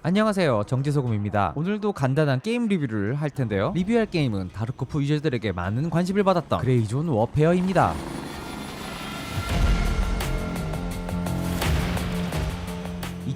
안녕하세요, 정지소금입니다. 오늘도 간단한 게임 리뷰를 할 텐데요. 리뷰할 게임은 다르코프 유저들에게 많은 관심을 받았던 그레이존 워페어입니다.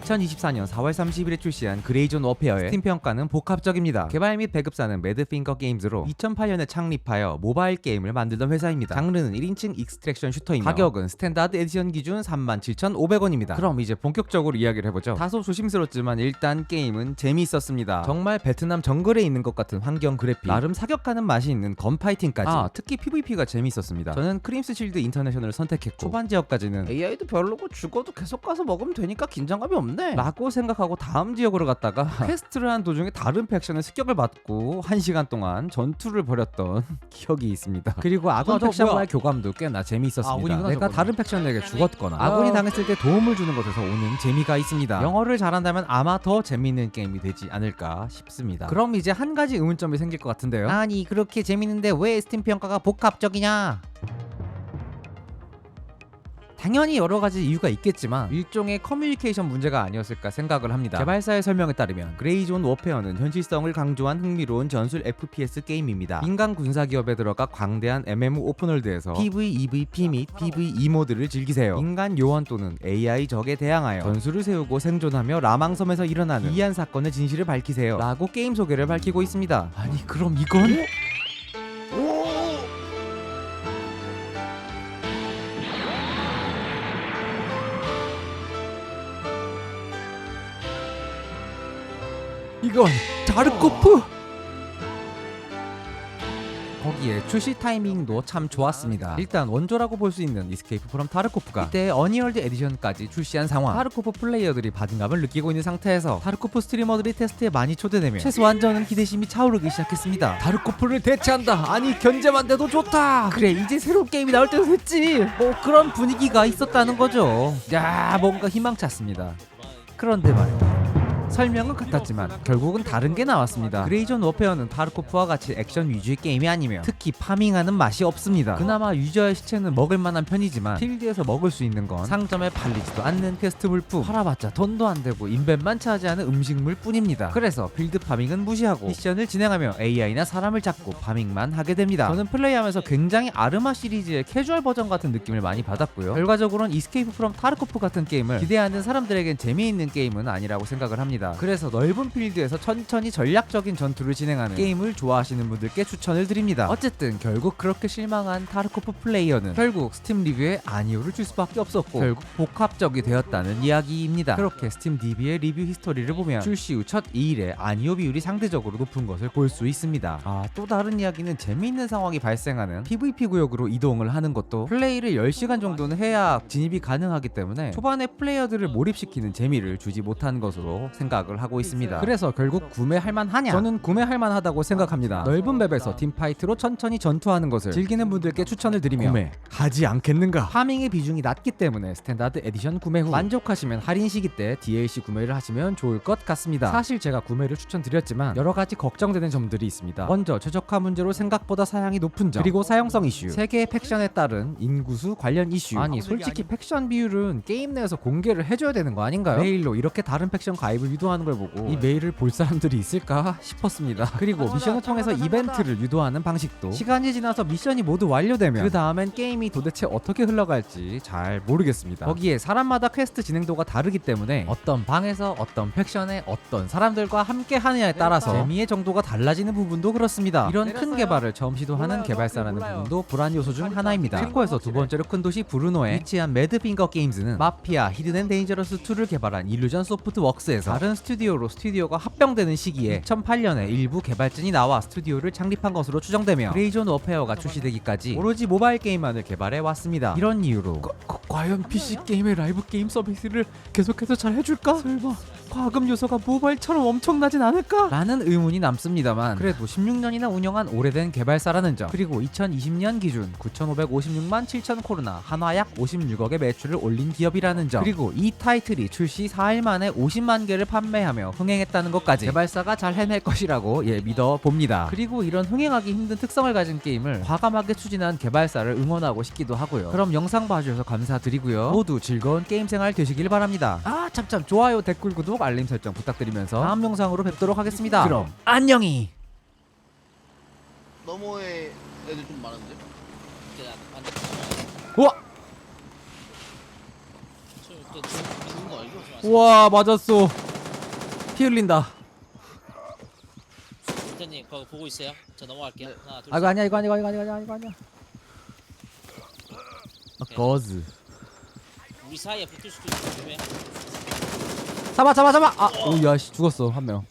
2024년 4월 30일에 출시한 그레이존 워페어의 스팀 평가는 복합적입니다. 개발 및 배급사는 매드핑거 게임즈로 2008년에 창립하여 모바일 게임을 만들던 회사입니다. 장르는 1인칭 익스트랙션 슈터이며 가격은 스탠다드 에디션 기준 37,500원입니다. 그럼 이제 본격적으로 이야기를 해보죠. 다소 조심스럽지만 일단 게임은 재미있었습니다. 정말 베트남 정글에 있는 것 같은 환경 그래픽, 나름 사격하는 맛이 있는 건파이팅까지, 특히 PVP가 재미있었습니다. 저는 크림스 실드 인터내셔널을 선택했고 초반 지역까지는 AI도 별로고 죽어도 계속 가서 먹으면 되니까 긴장감이 없네 라고 생각하고 다음 지역으로 갔다가 퀘스트를 한 도중에 다른 팩션의 습격을 받고 1시간 동안 전투를 벌였던 기억이 있습니다. 그리고 아군 팩션과의 교감도 꽤나 재미있었습니다. 내가 다른 팩션에게 죽었거나 아군이 당했을 때 도움을 주는 것에서 오는 재미가 있습니다. 영어를 잘한다면 아마 더 재미있는 게임이 되지 않을까 싶습니다. 그럼 이제 한 가지 의문점이 생길 것 같은데요. 아니 그렇게 재밌는데 왜 스팀 평가가 복합적이냐? 당연히 여러가지 이유가 있겠지만 일종의 커뮤니케이션 문제가 아니었을까 생각을 합니다. 개발사의 설명에 따르면 그레이존 워페어는 현실성을 강조한 흥미로운 전술 FPS 게임입니다. 민간 군사기업에 들어가 광대한 MMO 오픈월드에서 PVEVP 및 PVE 모드를 즐기세요. 인간 요원 또는 AI 적에 대항하여 전술을 세우고 생존하며 라망섬에서 일어나는 이한 사건의 진실을 밝히세요 라고 게임 소개를 밝히고 있습니다. 아니 그럼 이건? 이건 다르코프! 거기에 출시 타이밍도 참 좋았습니다. 일단 원조라고 볼 수 있는 이스케이프 프롬 타르코프가 이때 어니월드 에디션까지 출시한 상황, 타르코프 플레이어들이 바든감을 느끼고 있는 상태에서 타르코프 스트리머들이 테스트에 많이 초대되며 최소한 저는 기대심이 차오르기 시작했습니다. 다르코프를 대체한다! 아니 견제만 돼도 좋다! 그래 이제 새로운 게임이 나올 때도 됐지! 뭐 그런 분위기가 있었다는 거죠. 야 뭔가 희망찼습니다. 그런데 말이야, 설명은 같았지만 결국은 다른 게 나왔습니다. 그레이존 워페어는 타르코프와 같이 액션 위주의 게임이 아니며 특히 파밍하는 맛이 없습니다. 그나마 유저의 시체는 먹을 만한 편이지만 필드에서 먹을 수 있는 건 상점에 팔리지도 않는 퀘스트 물품, 팔아봤자 돈도 안 되고 인벤만 차지하는 음식물 뿐입니다. 그래서 필드 파밍은 무시하고 미션을 진행하며 AI나 사람을 잡고 파밍만 하게 됩니다. 저는 플레이하면서 굉장히 아르마 시리즈의 캐주얼 버전 같은 느낌을 많이 받았고요. 결과적으로는 이스케이프 프롬 타르코프 같은 게임을 기대하는 사람들에겐 재미있는 게임은 아니라고 생각을 합니다. 그래서 넓은 필드에서 천천히 전략적인 전투를 진행하는 게임을 좋아하시는 분들께 추천을 드립니다. 어쨌든 결국 그렇게 실망한 타르코프 플레이어는 결국 스팀 리뷰에 아니오를 줄 수밖에 없었고 결국 복합적이 되었다는 이야기입니다. 그렇게 스팀 DB의 리뷰 히스토리를 보면 출시 후 첫 2일에 아니오 비율이 상대적으로 높은 것을 볼 수 있습니다. 또 다른 이야기는 재미있는 상황이 발생하는 PVP 구역으로 이동을 하는 것도 플레이를 10시간 정도는 해야 진입이 가능하기 때문에 초반에 플레이어들을 몰입시키는 재미를 주지 못한 것으로 생각을 하고 있습니다. 그래서 결국 구매할 만하냐? 저는 구매할 만하다고 생각합니다. 넓은 맵에서 팀파이트로 천천히 전투하는 것을 즐기는 분들께 추천을 드리며 구매하지 않겠는가? 파밍의 비중이 낮기 때문에 스탠다드 에디션 구매 후 만족하시면 할인 시기 때 DLC 구매를 하시면 좋을 것 같습니다. 사실 제가 구매를 추천드렸지만 여러가지 걱정되는 점들이 있습니다. 먼저 최적화 문제로 생각보다 사양이 높은 점, 그리고 사용성 이슈, 세계의 팩션에 따른 인구수 관련 이슈. 아니 솔직히 팩션 비율은 게임 내에서 공개를 해줘야 되는 거 아닌가요? 메일로 이렇게 다른 팩션 가입을 유도하는 걸 보고 이 메일을 볼 사람들이 있을까 싶었습니다. 그리고 미션을 통해서 이벤트를 유도하는 방식도 시간이 지나서 미션이 모두 완료되면 그 다음엔 게임이 도대체 어떻게 흘러갈지 잘 모르겠습니다. 거기에 사람마다 퀘스트 진행도가 다르기 때문에 어떤 방에서 어떤 팩션에 어떤 사람들과 함께 하느냐에 따라서 재미의 정도가 달라지는 부분도 그렇습니다. 이런 큰 개발을 처음 시도하는 개발사라는 부분도 불안 요소 중 하나입니다. 체코에서 두 번째로 큰 도시 브루노에 위치한 매드핑거 게임즈는 마피아 히든 앤 데인저러스 2를 개발한 일루전 소프트웍스에서 다른 스튜디오가 합병되는 시기에 2008년에 일부 개발진이 나와 스튜디오를 창립한 것으로 추정되며 그레이존 워페어가 출시되기까지 오로지 모바일 게임만을 개발해 왔습니다. 이런 이유로 과연 PC 게임의 라이브 게임 서비스를 계속해서 잘 해줄까? 설마 과금 요소가 모바일처럼 엄청나진 않을까? 라는 의문이 남습니다만 그래도 16년이나 운영한 오래된 개발사라는 점, 그리고 2020년 기준 9,556만 7천 코로나 한화 약 56억의 매출을 올린 기업이라는 점, 그리고 이 타이틀이 출시 4일 만에 50만 개를 판매하며 흥행했다는 것까지 개발사가 잘 해낼 것이라고 믿어봅니다. 그리고 이런 흥행하기 힘든 특성을 가진 게임을 과감하게 추진한 개발사를 응원하고 싶기도 하고요. 그럼 영상 봐주셔서 감사드리고요. 모두 즐거운 게임 생활 되시길 바랍니다. 참 좋아요, 댓글, 구독, 알림 설정 부탁드리면서 다음 영상으로 뵙도록 하겠습니다. 그럼 안녕히. 너머에 애들 좀 많은데? 우와. 죽은 거 아니죠? 우와 맞았어. 피 흘린다. 일단님 거기 보고 있어요. 저 넘어갈게요. 네. 하나 둘. 아 이거 아니야 이거 아니야 이거 아니야 이거 아니야. 아 거즈. 우리 사이에 붙을 수도 있어. 조심해. 잡아. 오야씨 죽었어 한 명.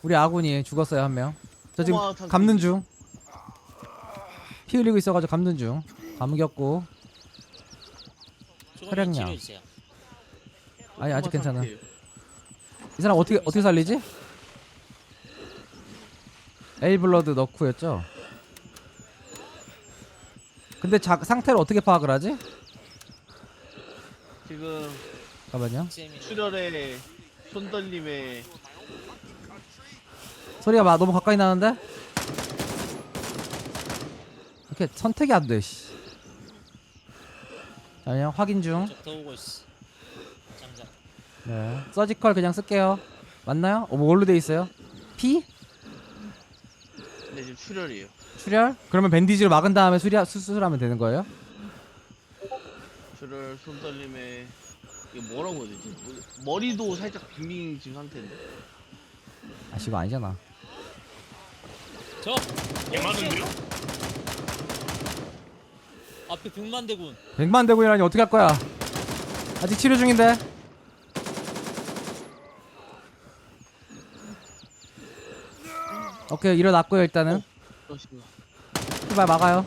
우리 아군이 죽었어요 한 명. 저 지금 우와, 단- 감는 중. 피 흘리고 있어가지고 감는 중. 감겼고. 조금 혈액량. 치료해 주세요. 아니 아직 괜찮아. 상태예요. 이 사람 어떻게 살리지? 에일블러드 넣고였죠. 근데 상태를 어떻게 파악을 하지? 지금 잠깐만요. 쌤이 출혈에 손떨림에 소리가 너무 가까이 나는데? 이렇게 선택이 안 돼. 씨. 잠깐만요. 확인 중. 더 오고 있어. 장장. 네. 서지컬 그냥 쓸게요. 맞나요? 뭘로 돼 있어요? P? 네 지금 출혈이에요. 출혈? 그러면 밴디지로 막은 다음에 수술하면 되는 거예요? 출혈 손떨림에 이게 뭐라고 해야 되지? 머리도 살짝 빙빙 지금 상태인데. 아, 이거 아니잖아. 저. 많은데요? 앞에 백만대군. 100만 대군이라니 어떻게 할 거야? 아직 치료 중인데. 오케이 일어났고요 일단은. 그렇습니다. 출발 막아요.